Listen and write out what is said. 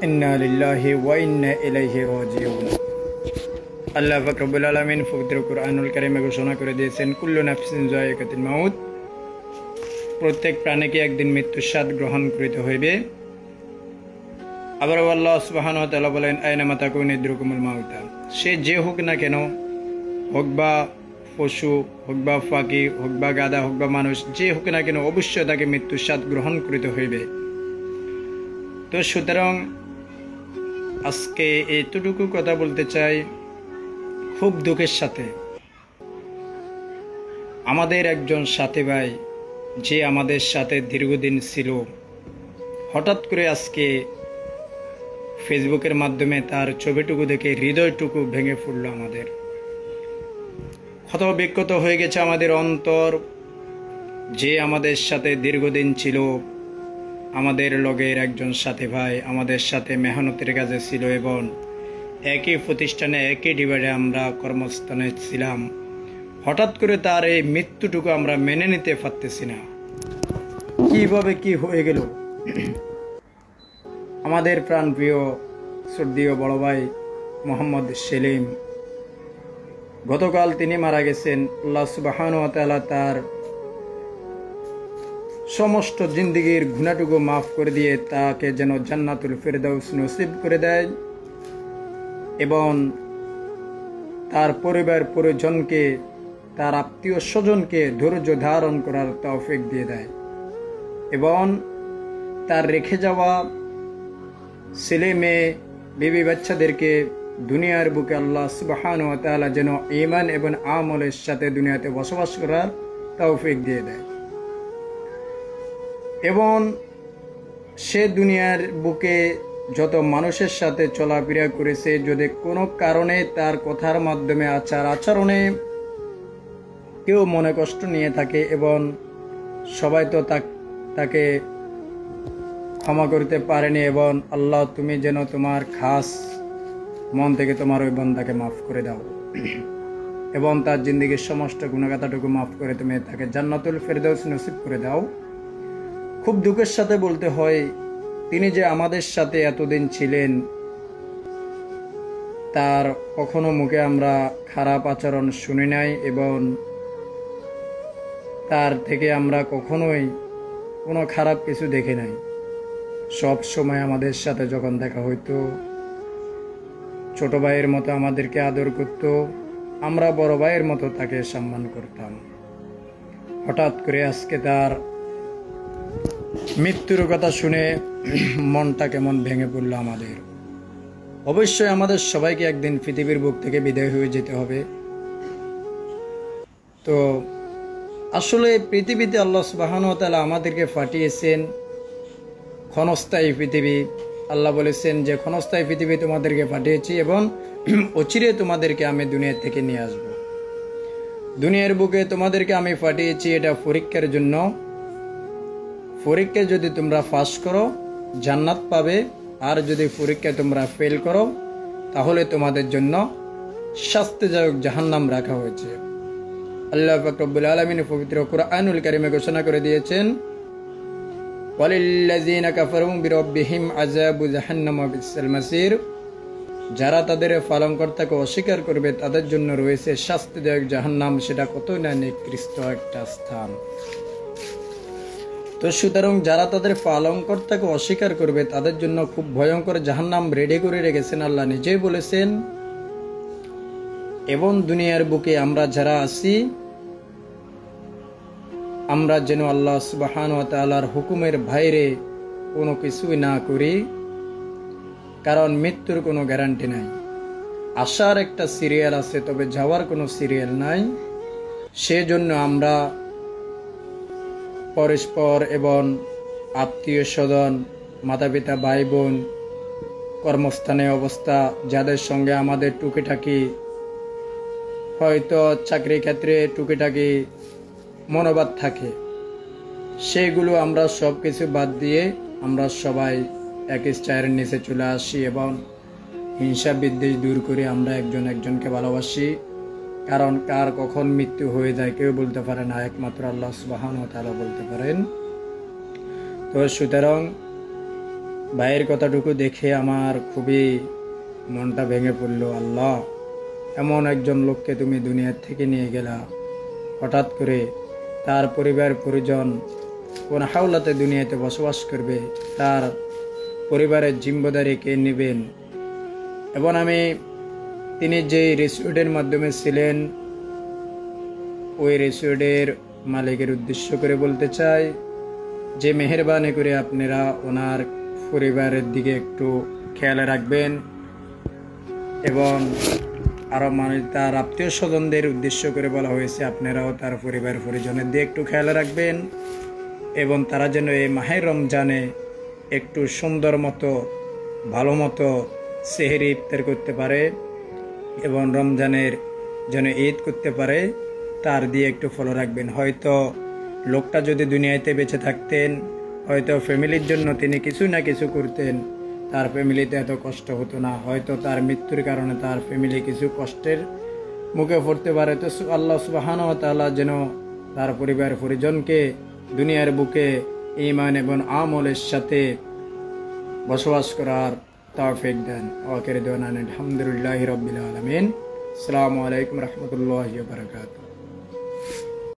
ইন্না লিল্লাহি ওয়া ইন্না ইলাইহি রাজিউন। আল্লাহ পাক রব্বুল আলামিন পবিত্র কুরআনুল কারীমে ঘোষণা করে দিয়েছেন, কুল্লু নাফসিন যায়িকাতুল মাউত, প্রত্যেক প্রাণীকে একদিন মৃত্যুর স্বাদ গ্রহণ করিতে হইবে। আবার আল্লাহ সুবহানাহু ওয়া তাআলা বলেন, আইনামা তাকুনু ইদরুকুমুল মাউতা, সে যে হোক না কেন, হোক বা পশু, হোক বা পাখি, হোক বা গাধা, হোক বা মানুষ, যে হোক না কেন অবশ্যই তাকে মৃত্যুর স্বাদ গ্রহণ করিতে হইবে। তো সুতরাং আজকে এতটুকু কথা বলতে চাই, খুব দুঃখের সাথে আমাদের একজন সাথী ভাই, যে আমাদের সাথে দীর্ঘদিন ছিল, হঠাৎ করে আজকে ফেসবুকের মাধ্যমে তার ছবিটুকু দেখে হৃদয়টুকু ভেঙে পড়ল। আমাদের ক্ষত বিক্ষত হয়ে গেছে আমাদের অন্তর। যে আমাদের সাথে দীর্ঘদিন ছিল, আমাদের লগের একজন সাথী ভাই, আমাদের সাথে মেহনতের কাজে ছিল এবং একই প্রতিষ্ঠানে একই ডিভাইডে আমরা কর্মস্থানে ছিলাম। হঠাৎ করে তার এই মৃত্যুটুকু আমরা মেনে নিতে পারতেছি না, কিভাবে কি হয়ে গেল। আমাদের প্রাণপ্রিয় শ্রদ্ধেয় বড় ভাই মোহাম্মদ সেলিম, গতকাল তিনি মারা গেছেন। আল্লাহ সুবহানাহু ওয়া তাআলা তার সমস্ত জিন্দেগির গুনাহটুকু মাফ করে দিয়ে তাকে যেন জান্নাতুল ফেরদাউস নসিব করে দেয় এবং তার পরিবার পরিজনকে, তার আত্মীয় স্বজনকে ধৈর্য ধারণ করার তৌফিক দিয়ে দেয় এবং তার রেখে যাওয়া ছেলে মেয়ে, বিবি বাচ্চাদেরকে দুনিয়ার বুকে আল্লাহ সুবহানাহু ওয়া তাআলা যেন ঈমান এবং আমলের সাথে দুনিয়াতে বসবাস করার তৌফিক দিয়ে দেয় এবং সে দুনিয়ার বুকে যত মানুষের সাথে চলাফেরা করেছে, যদি কোনো কারণে তার কথার মাধ্যমে আচরণে কেউ মনে কষ্ট নিয়ে থাকে এবং সবাই তো তাকে ক্ষমা করতে পারেনি, এবং আল্লাহ তুমি যেন তোমার খাস মন থেকে তোমার ওই বান্দাকে মাফ করে দাও এবং তার জিন্দেগির সমস্ত গুনাহগাতাটুকু মাফ করে তুমি তাকে জান্নাতুল ফেরদাউস নসিব করে দাও। খুব দুঃখের সাথে বলতে হয়, তিনি যে আমাদের সাথে এতদিন ছিলেন, তার কখনো মুখে আমরা খারাপ আচরণ শুনি নাই এবং তার থেকে আমরা কখনোই কোনো খারাপ কিছু দেখি নাই। সব সময় আমাদের সাথে যখন দেখা হইতো, ছোট ভাইয়ের মতো আমাদেরকে আদর করত, আমরা বড় ভাইয়ের মতো তাকে সম্মান করতাম। হঠাৎ করে আজকে তার মৃত্যুর কথা শুনে মনটা কেমন ভেঙে পড়ল আমাদের। অবশ্যই আমাদের সবাইকে একদিন পৃথিবীর বুক থেকে বিদায় হয়ে যেতে হবে। তো আসলে পৃথিবীতে আল্লাহ সুবহানাহু ওয়া তাআলা আমাদেরকে পাঠিয়েছেন ক্ষণস্থায়ী পৃথিবী। আল্লাহ বলেছেন যে ক্ষণস্থায়ী পৃথিবী তোমাদেরকে পাঠিয়েছি এবং অচিরে তোমাদেরকে আমি দুনিয়া থেকে নিয়ে আসব। দুনিয়ার বুকে তোমাদেরকে আমি পাঠিয়েছি এটা পরীক্ষার জন্য। পরীক্ষায় যদি তোমরা পাস করো জান্নাত পাবে, আর যদি পরীক্ষায় তোমরা ফেল করো তাহলে তোমাদের জন্য শাস্তিদায়ক জাহান্নাম রাখা হয়েছে। আল্লাহ পাক রব্বুল আলামিন পবিত্র কুরআনুল কারীমে ঘোষণা করে দিয়েছেন, ওয়ালিল্লাযিনা কাফারু বিরাব্বিহিম আযাবু জাহান্নাম ওয়া বিসাল মাসির, যারা তাদের পালনকর্তাকে অস্বীকার করবে তাদের জন্য রয়েছে শাস্তিদায়ক জাহান্নাম, সেটা কত না নিকৃষ্ট একটা স্থান। তো সুতরাং যারা তাদের পালনকর্তাকে অস্বীকার করবে তাদের জন্য খুব ভয়ঙ্কর জাহান্নাম রেডি করে রেখেছেন আল্লাহ নিজেই বলেছেন। এবং দুনিয়ার বুকে আমরা যারা আছি, আমরা যেন আল্লাহ সুবহানাহু ওয়া তাআলার হুকুমের বাইরে কোনো কিছুই না করি, কারণ মৃত্যুর কোনো গ্যারান্টি নাই। আসার একটা সিরিয়াল আছে, তবে যাওয়ার কোনো সিরিয়াল নাই। সেজন্য আমরা পরস্পর এবং আত্মীয় স্বজন, মাতা পিতা, ভাই বোন, কর্মস্থানে অবস্থা, যাদের সঙ্গে আমাদের টুকিটাকি হয়তো চাকরি ক্ষেত্রে টুকিটাকি মনোবাদ থাকে, সেইগুলো আমরা সব কিছু বাদ দিয়ে আমরা সবাই একই ছায়ার নিচে চলে আসি এবং হিংসা বিদ্বেষ দূর করে আমরা একজন একজনকে ভালোবাসি। কারণ কার কখন মৃত্যু হয়ে যায় কেউ বলতে পারে না, একমাত্র আল্লাহ সুবহানাহু ওয়া তাআলা বলতে পারেন। তো সুতরাং ভাইয়ের কথাটুকু দেখে আমার খুবই মনটা ভেঙে পড়ল। আল্লাহ, এমন একজন লোককে তুমি দুনিয়ার থেকে নিয়ে গেলা, হঠাৎ করে তার পরিবার পরিজন কোন হাওলাতে দুনিয়াতে বসবাস করবে, তার পরিবারের জিম্মেদারি কে নেবেন। এবং আমি তিনি যে রিসোর্টের মাধ্যমে ছিলেন, ওই রিসোর্টের মালিকের উদ্দেশ্য করে বলতে চাই যে মেহেরবানি করে আপনারা ওনার পরিবারের দিকে একটু খেয়াল রাখবেন এবং আরও মানে তার আত্মীয় স্বজনদের উদ্দেশ্য করে বলা হয়েছে আপনারাও তার পরিবার পরিজনের দিয়ে একটু খেয়াল রাখবেন এবং তারা যেন এই মাহে রমজানে একটু সুন্দর মতো ভালো মতো সেহরি ইফতার করতে পারে এবং রমজানের যেন ঈদ করতে পারে, তার দিয়ে একটু ফলো রাখবেন। হয়তো লোকটা যদি দুনিয়াতে বেঁচে থাকতেন, হয়তো ফ্যামিলির জন্য তিনি কিছু না কিছু করতেন, তার ফ্যামিলিতে এত কষ্ট হতো না। হয়তো তার মৃত্যুর কারণে তার ফ্যামিলি কিছু কষ্টের মুখে পড়তে পারে। তো আল্লাহ সুবহানাহু ওয়া তাআলা যেন তার পরিবার পরিজনকে দুনিয়ার বুকে ঈমান এবং আমলের সাথে বসবাস করার তৌফিক দেন। আখির দাওয়ানা আলহামদুলিল্লাহি রাব্বিল আলামিন। আসসালামু আলাইকুম রহমতুল্লাহি ওয়া বারাকাতুহু।